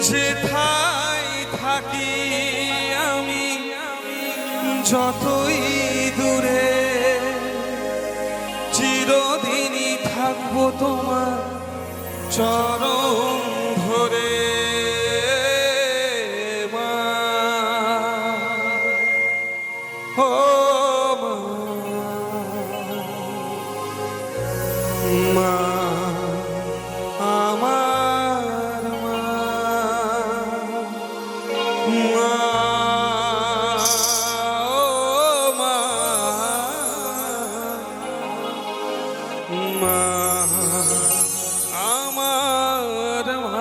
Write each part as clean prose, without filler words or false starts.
যেথায় থাকি আমি যতই দূরে, চিরদিনই থাকবো তোমার চরণ ধরে। মা ও মা, আমার মা, মা ও মা, মা আমার মা।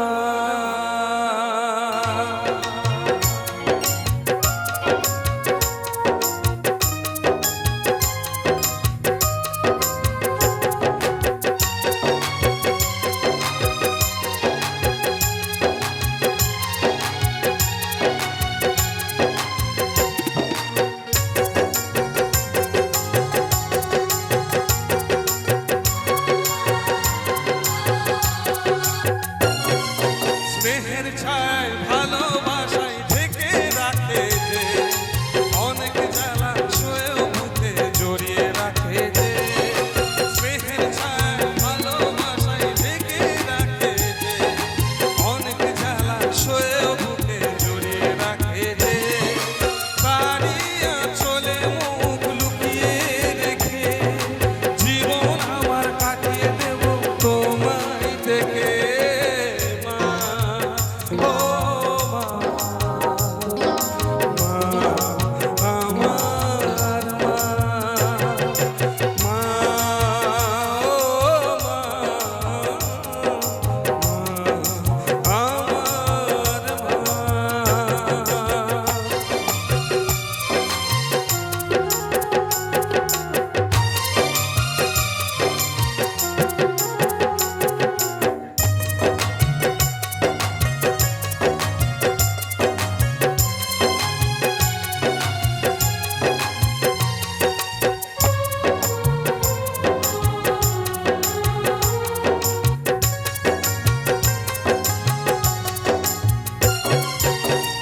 স্নেহের ছায় ভালোবাসায় ঢেকে রাখে যে, অনেক জ্বালা সয়েও বুকে জড়িয়ে রাখে যে। স্নেহের ছায় ভালোবাসায় ঢেকে রাখে যে, অনেক জ্বালা সয়েও বুকে জড়িয়ে রাখে যে। তারই আঁচলে মুখ লুকিয়ে রেখে জীবন আমার কাটিয়ে দেব তোমায় দেখে।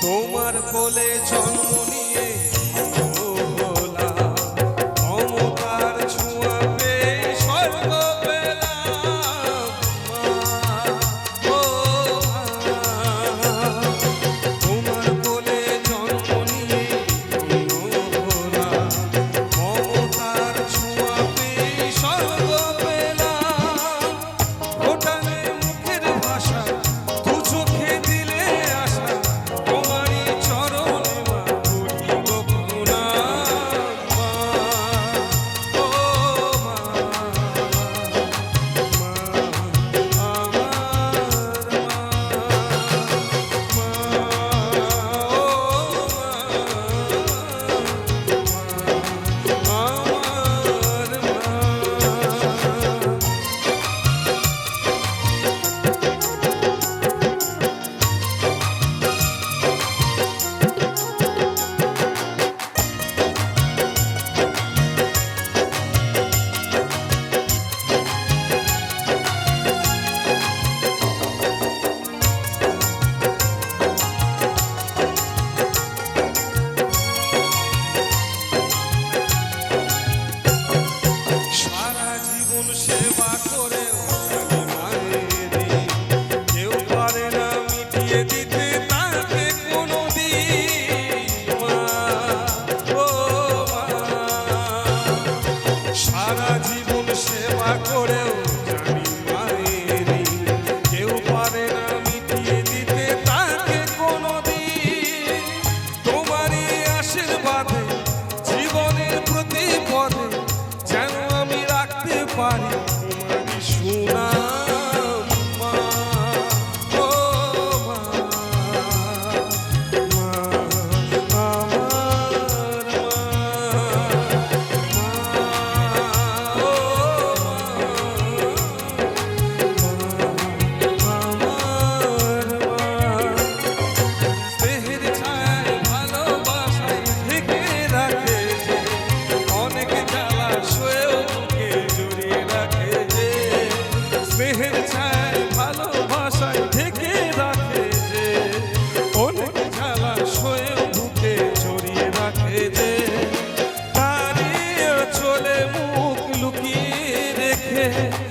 তোমার কোলে জন্ম নিয়ে হলাম, মমতার ছোঁয়া পেয়ে স্বর্গ পেলাম। ও তোমার কোলে জন্ম নিয়ে হলাম, মমতার ছোঁয়া পেয়ে স্বর্গ পেলাম। ফোটালে মুখের ভাষা, দু চোখে দিলে আশা, তোমারই চরণে মা করিব প্রণাম। মা ও মা, মা আমার মা, মা ও মা, আমার মা। সারা জীবন সেবা করে মায়েরই কেউ পারে না মিটিয়ে দিতে তাকে কোনোদিন। মা ও মা, সারা জীবন সেবা করেও জানি মায়েরই কেউ পারে না মিটিয়ে দিতে তাকে কোনোদিন। তোমারই আশীর্বাদে জীবনের প্রতি পদে যেন আমি রাখতে পারি তোমারই সুনাম। মা ও মা, রেখে